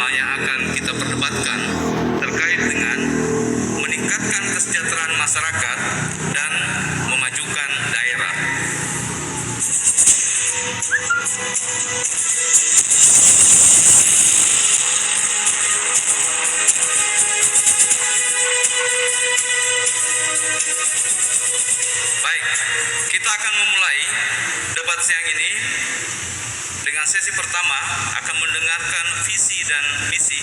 yang akan kita perdebatkan terkait dengan meningkatkan kesejahteraan masyarakat dan memajukan daerah. Baik, kita akan memulai debat siang ini dengan sesi pertama akan mendengarkan visi dan misi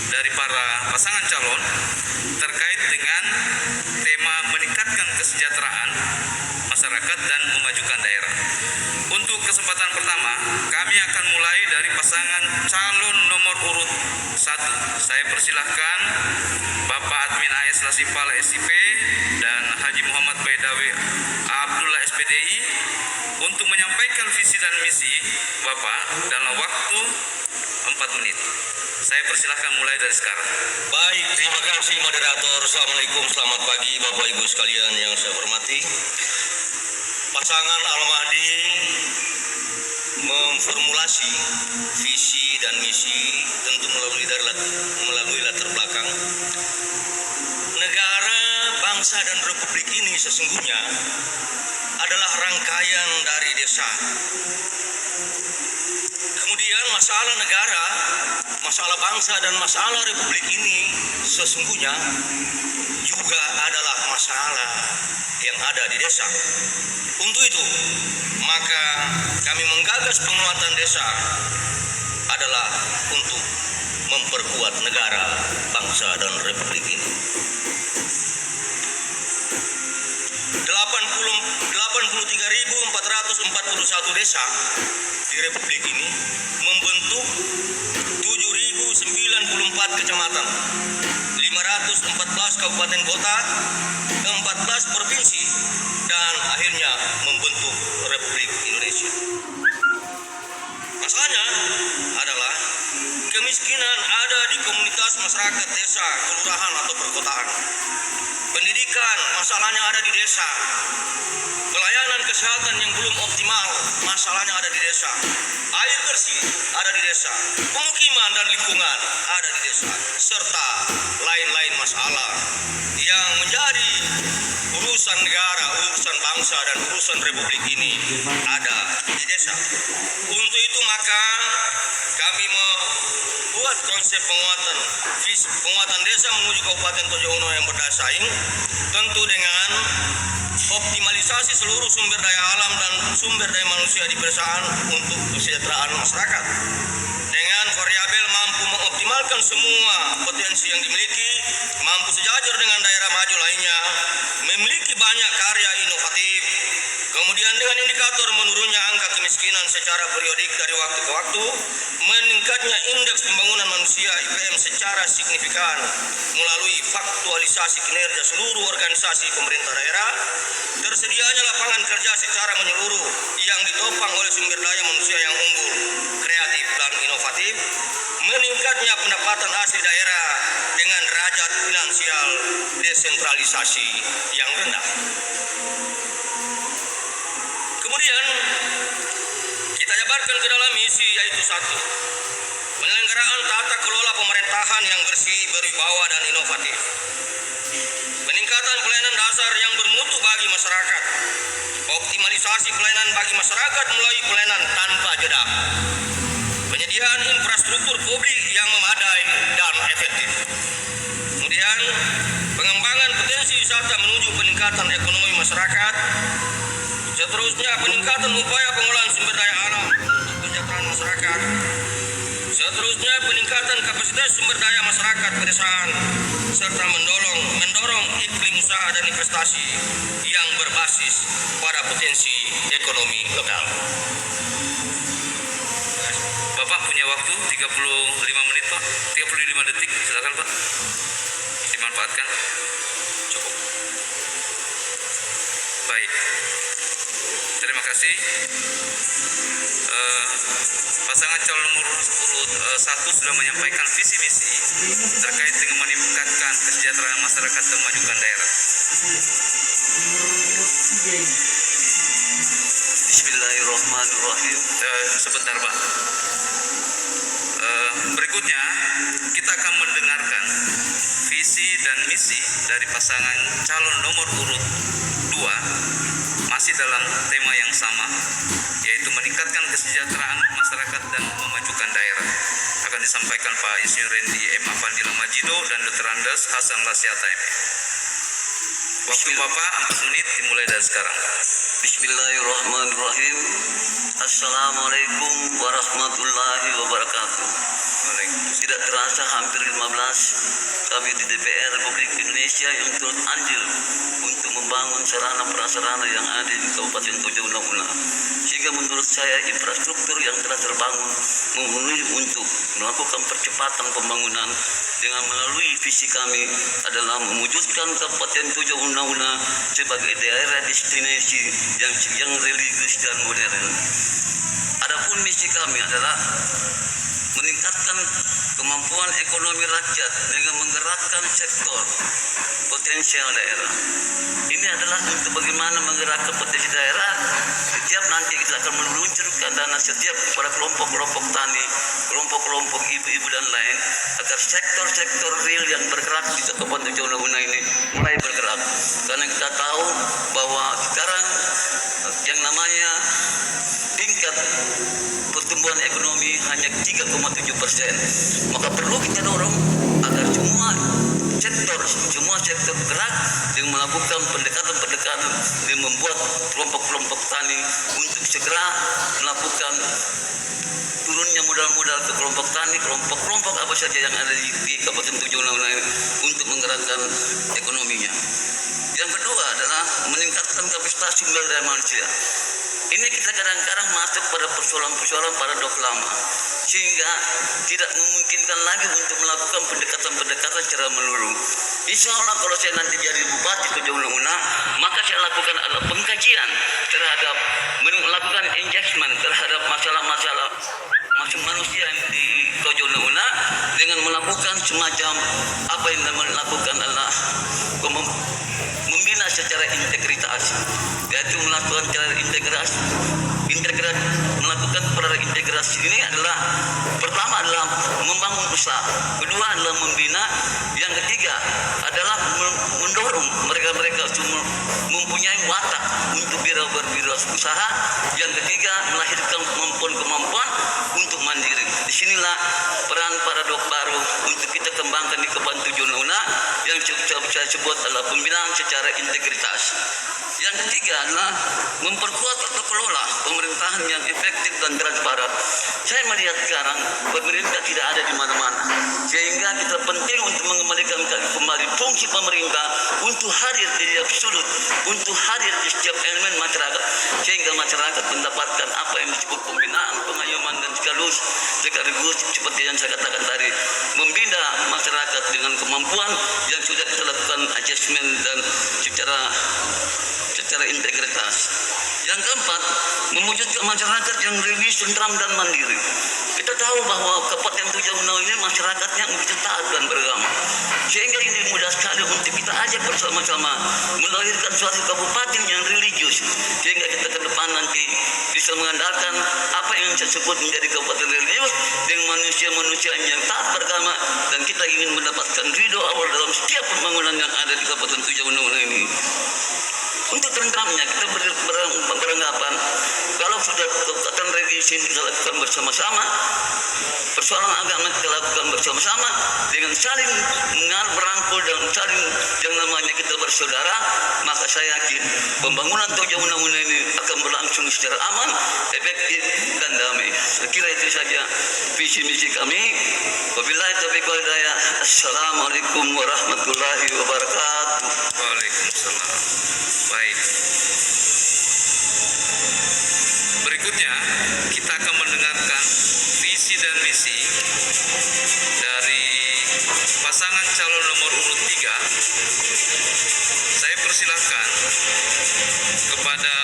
dari para pasangan calon terkait dengan tema meningkatkan kesejahteraan masyarakat dan memajukan daerah. Untuk kesempatan pertama, kami akan mulai dari pasangan calon nomor urut 1. Saya persilahkan Bapak Admin AS Lasipal SIP dan Haji Muhammad Baidawi Abdullah SPDI untuk menyampaikan visi dan misi Bapak dalam waktu 4 menit. Saya persilahkan mulai dari sekarang. Baik, terima kasih moderator. Assalamualaikum, selamat pagi Bapak Ibu sekalian yang saya hormati. Pasangan Al-Mahdi memformulasi visi dan misi tentu melalui latar belakang negara, bangsa dan republik ini sesungguhnya adalah rangkaian dari desa. Kemudian masalah negara, masalah bangsa dan masalah republik ini sesungguhnya juga adalah masalah yang ada di desa. Untuk itu, maka kami menggagas penguatan desa adalah untuk memperkuat negara, bangsa dan republik ini. 83.441 desa di republik ini membentuk 7.094 kecamatan, 514 kabupaten kota, 14 provinsi, dan akhirnya membentuk Republik Indonesia. Masalahnya adalah kemiskinan ada di komunitas masyarakat desa, kelurahan atau perkotaan. Pendidikan masalahnya ada di desa. Pelayanan kesehatan yang belum optimal masalahnya ada di desa. Air bersih ada di desa. Pemukiman dan lingkungan ada di desa. Serta lain-lain masalah yang menjadi urusan negara, urusan bangsa dan urusan republik ini ada di desa. Untuk itu maka kami membuat konsep penguatan desa menuju Kabupaten Tojo Uno yang berdaya saing, tentu dengan optimalisasi seluruh sumber daya alam dan sumber daya manusia di pedesaan untuk kesejahteraan masyarakat. Dengan variabel mampu mengoptimalkan semua potensi yang dimiliki, mampu sejajar dengan daerah maju lainnya, memiliki banyak karya inovatif. Kemudian dengan indikator menurunnya angka kemiskinan secara periodik dari waktu ke waktu, meningkatnya indeks pembangunan manusia IPM secara signifikan melalui faktualisasi kinerja seluruh organisasi pemerintah daerah, tersedianya lapangan kerja secara menyeluruh yang ditopang oleh sumber daya manusia yang unggul, kreatif dan inovatif, meningkatnya pendapatan asli daerah dengan derajat finansial desentralisasi yang rendah. Kemudian kita jabarkan ke dalam misi, yaitu 1. Penyelenggaraan tata kelola pemerintahan yang bersih, berwibawa dan inovatif. Peningkatan pelayanan dasar yang bermutu bagi masyarakat. Optimalisasi pelayanan bagi masyarakat melalui pelayanan tanpa jeda. Penyediaan infrastruktur publik yang memadai dan efektif. Kemudian pengembangan potensi wisata menuju peningkatan ekonomi masyarakat. Seterusnya peningkatan upaya pengolahan sumber daya alam untuk kesejahteraan masyarakat. Seterusnya peningkatan kapasitas sumber daya masyarakat pedesaan serta mendorong iklim usaha dan investasi yang berbasis pada potensi ekonomi lokal. Bapak punya waktu 35 menit, Pak. 35 detik, silakan, Pak. Dimanfaatkan. Cukup. Baik. Terima kasih. Pasangan calon nomor urut 1 sudah menyampaikan visi misi terkait dengan meningkatkan kesejahteraan masyarakat dan memajukan daerah. Bismillahirrahmanirrahim. Sebentar, Pak. Berikutnya kita akan mendengarkan visi dan misi dari pasangan calon nomor urut 2 masih dalam tema yang sama, yaitu meningkatkan kesejahteraan masyarakat dan memajukan daerah. Akan disampaikan Pak Insinyur Randy M. Afandila Majido dan Dr. Andes Hasan Lasyata M. Waktu Bapak 4 menit dimulai dari sekarang. Bismillahirrahmanirrahim. Assalamualaikum warahmatullahi wabarakatuh. Tidak terasa hampir 15 kami di DPR Republik Indonesia yang turut andil untuk membangun sarana prasarana yang ada di Kabupaten Tojo Una-Una. Sehingga menurut saya infrastruktur yang telah terbangun memenuhi untuk melakukan percepatan pembangunan dengan melalui visi kami adalah mewujudkan Kabupaten Tojo Una-Una sebagai daerah destinasi yang religius dan modern. Adapun misi kami adalah meningkatkan kemampuan ekonomi rakyat dengan menggerakkan sektor potensial daerah. Ini adalah untuk bagaimana menggerakkan potensi daerah. Setiap nanti kita akan meluncurkan dana setiap kepada kelompok-kelompok tani, kelompok-kelompok ibu-ibu dan lain, agar sektor-sektor real yang bergerak di Kabupaten Tojo Una-Una ini mulai bergerak. Karena kita tahu bahwa sekarang yang namanya tingkat pertumbuhan ekonomi hanya 3,7%. Maka perlu kita dorong agar semua sektor bergerak dengan melakukan pendekatan-pendekatan dan membuat kelompok-kelompok tani untuk segera melakukan turunnya modal-modal ke kelompok tani, kelompok-kelompok apa saja yang ada di Kabupaten Tojo Una-Una ini untuk menggerakkan ekonominya. Yang kedua adalah meningkatkan kapasitas sumber daya manusia. Ini kita kadang-kadang masuk pada persoalan-persoalan paradok lama, sehingga tidak memungkinkan lagi untuk melakukan pendekatan-pendekatan secara menyeluruh. Insya Allah kalau saya nanti jadi Bupati Tojo Una-Una, maka saya lakukan adalah pengkajian terhadap melakukan engagement terhadap masalah-masalah manusia di Tojo Una-Una dengan melakukan semacam apa yang dilakukan adalah membina secara integritas, yaitu melakukan secara integrasi melakukan integrasi ini adalah pertama adalah membangun usaha, kedua adalah membina, yang ketiga adalah mendorong mereka mempunyai watak untuk berwirausaha, yang ketiga melahirkan kemampuan untuk mandiri. Disinilah peran paradok baru untuk kita kembangkan di Kabupaten Tojo Una-Una yang saya sebut adalah pembinaan secara integritas. Yang ketiga adalah memperkuat tata kelola pemerintahan yang efektif dan transparan. Saya melihat sekarang pemerintah tidak ada di mana-mana, sehingga kita penting untuk mengembalikan kembali fungsi pemerintah untuk hadir di setiap sudut, untuk hadir di setiap elemen masyarakat, sehingga masyarakat mendapatkan apa yang disebut pembinaan, pengayoman dan sekaligus seperti yang saya katakan tadi, membina masyarakat dengan kemampuan yang sudah kita lakukan adjustment dan secara integritas. Yang keempat, mewujudkan masyarakat yang religius, tentram dan mandiri. Kita tahu bahwa Kabupaten Tojo Una-Una ini masyarakatnya begitu taat dan beragama, sehingga ini mudah sekali untuk kita ajak bersama-sama melahirkan suatu kabupaten yang religius, sehingga kita ke depan nanti bisa mengandalkan apa yang saya sebut menjadi kabupaten religius dengan manusia-manusia yang taat beragama, dan kita ingin mendapatkan ridho Allah dalam setiap pembangunan yang ada di Kabupaten Tojo Una-Una ini. Untuk tentramnya kita beranggapan kalau sudah kekuatan religius kita lakukan bersama-sama, persoalan agama kita lakukan bersama-sama dengan saling merangkul dan saling yang namanya kita bersaudara, maka saya yakin pembangunan Tojo Una-Una ini akan berlangsung secara aman, efektif dan damai. Saya kira itu saja visi misi kami. Wabillahi taufiq wal hidayah. Assalamualaikum warahmatullahi wabarakatuh. Waalaikumsalam. Baik. Berikutnya kita akan mendengarkan visi dan misi dari pasangan calon nomor urut 3. Saya persilahkan kepada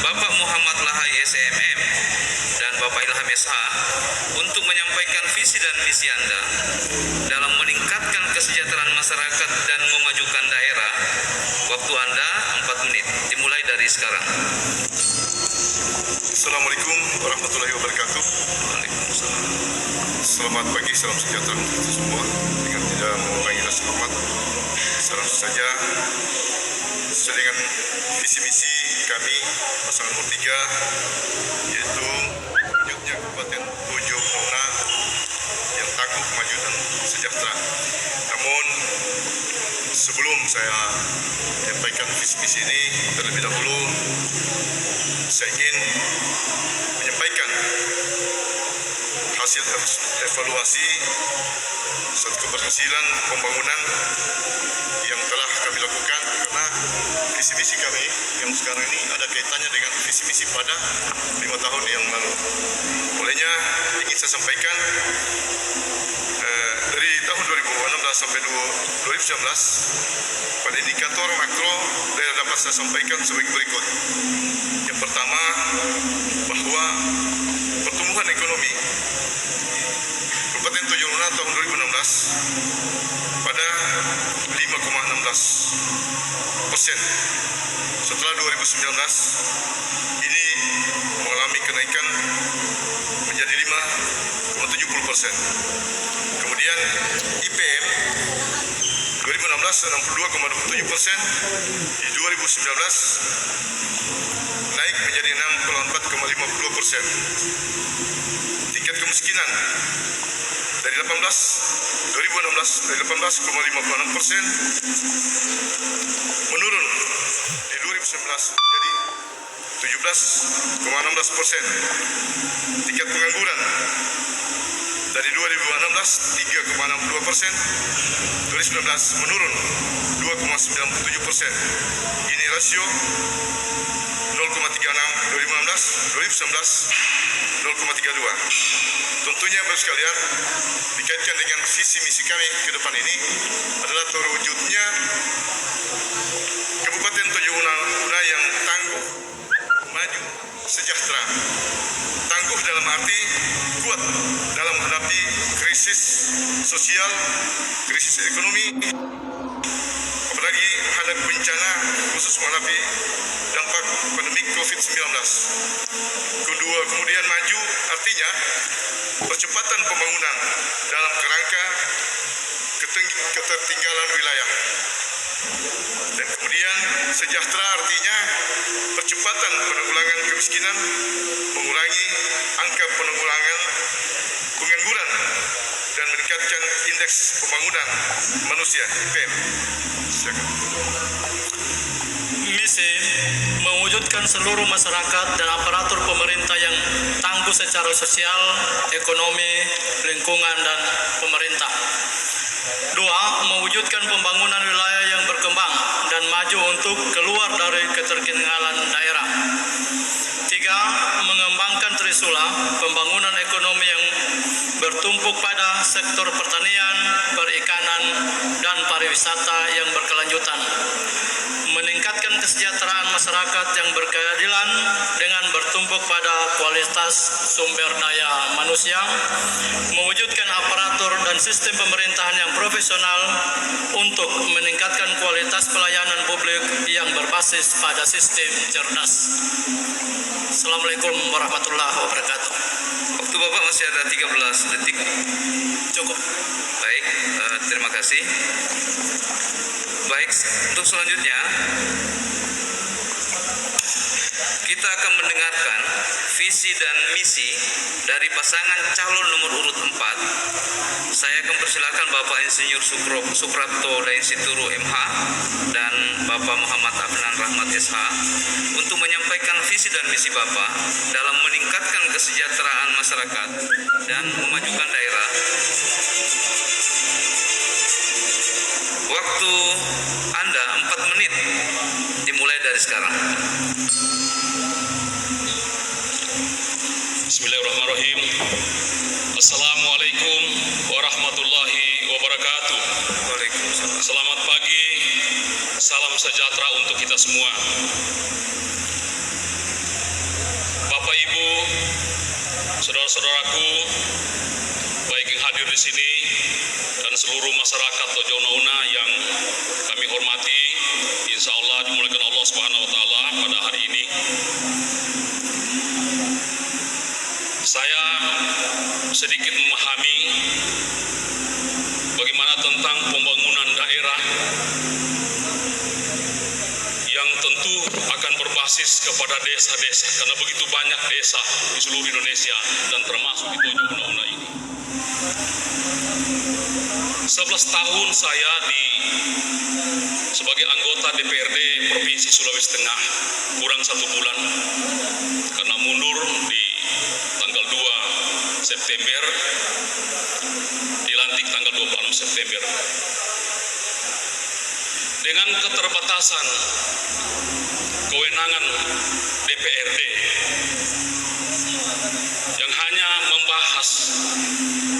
Bapak Muhammad Lahai SMM dan Bapak Ilham SH untuk menyampaikan visi dan misi Anda dalam meningkatkan kesejahteraan masyarakat dan memajukan daerah. Waktu Anda 4 menit, dimulai dari sekarang. Assalamualaikum warahmatullahi wabarakatuh. Waalaikumsalam. Selamat Selamat pagi, salam sejahtera untuk kita semua. Dengan tidak mengulangi rasa hormat, salam saja sesuai dengan visi misi kami pasangan nomor 3, yaitu wujudnya Kabupaten Tojo Una yang tangguh, maju dan sejahtera. Namun sebelum saya menyampaikan visi misi ini, terlebih dahulu saya ingin menyampaikan hasil evaluasi suatu keberhasilan pembangunan yang telah kami lakukan, karena visi misi kami yang sekarang ini ada kaitannya dengan visi misi pada 5 tahun yang lalu. Olehnya ingin saya sampaikan dari tahun 2016 sampai 2019 pada indikator makro daerah dapat saya sampaikan sebagai berikut. Yang pertama, bahwa pertumbuhan ekonomi Kabupaten Tojo Una tahun 2016 pada 5,16%. Setelah 2019 ini mengalami kenaikan menjadi 5,70%. Kemudian IPM 2016 62,27%, di 2019 naik menjadi 64,52%. Tingkat kemiskinan dari 2016 dari 18,56% menurun di 2019 jadi 17,16%. Tingkat pengangguran dari 2016 3,62%, 2019 menurun 2,97%. Ini rasio 0,36 2016, 2019 0,32. Tentunya Bapak sekalian, dikaitkan dengan visi misi kami ke depan ini adalah terwujudnya Kabupaten Tojo Una yang tangguh, maju, sejahtera. Tangguh dalam arti kuat dalam menghadapi krisis sosial, krisis ekonomi, apalagi hadap bencana khusus menghadapi dampak pandemi COVID-19. Kedua, kemudian maju artinya percepatan pembangunan dalam kerangka ketertinggalan wilayah. Dan kemudian sejahtera artinya percepatan penanggulangan kemiskinan, mengurangi angka penanggulangan pengangguran, dan meningkatkan indeks pembangunan manusia IPM. Silakan. Misi mewujudkan seluruh masyarakat dan aparatur pemerintah yang tangguh secara sosial, ekonomi, lingkungan, dan pemerintah. 2. Mewujudkan pembangunan wilayah yang berkembang dan maju untuk keluar dari ketertinggalan daerah. 3. Mengembangkan trisula pembangunan ekonomi yang bertumpuk pada sektor pertanian, perikanan, dan pariwisata yang berkelanjutan. Meningkatkan kesejahteraan masyarakat yang berkeadilan dengan bertumpuk pada kualitas sumber daya manusia, mewujudkan aparatur dan sistem pemerintahan yang profesional untuk meningkatkan kualitas pelayanan publik yang berbasis pada sistem cerdas. Assalamualaikum warahmatullahi wabarakatuh. Waktu Bapak masih ada 13 detik. Cukup. Baik, terima kasih. Baik, untuk selanjutnya kita akan mendengarkan visi dan misi dari pasangan calon nomor urut 4. Saya akan persilakan Bapak Insinyur Suprapto Daensituru MH dan Bapak Muhammad Afnan Rahmat SH untuk menyampaikan visi dan misi Bapak dalam meningkatkan kesejahteraan masyarakat dan memajukan daerah. Waktu Anda 4 menit dimulai dari sekarang. Bismillahirrahmanirrahim. Assalamualaikum warahmatullahi wabarakatuh. Waalaikumsalam. Selamat pagi, salam sejahtera untuk kita semua. Bapak Ibu, saudara-saudaraku, baik yang hadir di sini dan seluruh masyarakat Tojo Una yang kami hormati, insya Allah dimuliakan Allah Subhanahu wa Ta'ala pada hari ini. Saya sedikit memahami berbasis kepada desa-desa, karena begitu banyak desa di seluruh Indonesia dan termasuk di Tojo Una-Una ini. 11 tahun saya sebagai anggota DPRD Provinsi Sulawesi Tengah, kurang 1 bulan karena mundur di tanggal 2 September, dilantik tanggal 26 September. Dengan keterbatasan kewenangan DPRD yang hanya membahas,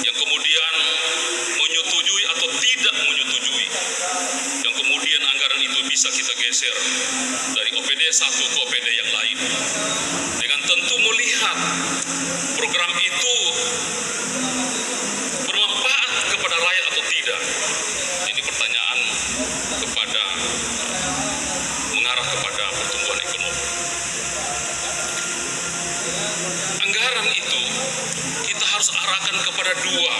yang kemudian menyetujui atau tidak menyetujui, yang kemudian anggaran itu bisa kita geser dari OPD 1 ke OPD yang lain, dengan tentu melihat program itu bermanfaat kepada rakyat atau tidak. Ini pertanyaan mengarah kepada pertumbuhan ekonomi. Anggaran itu kita harus arahkan kepada dua.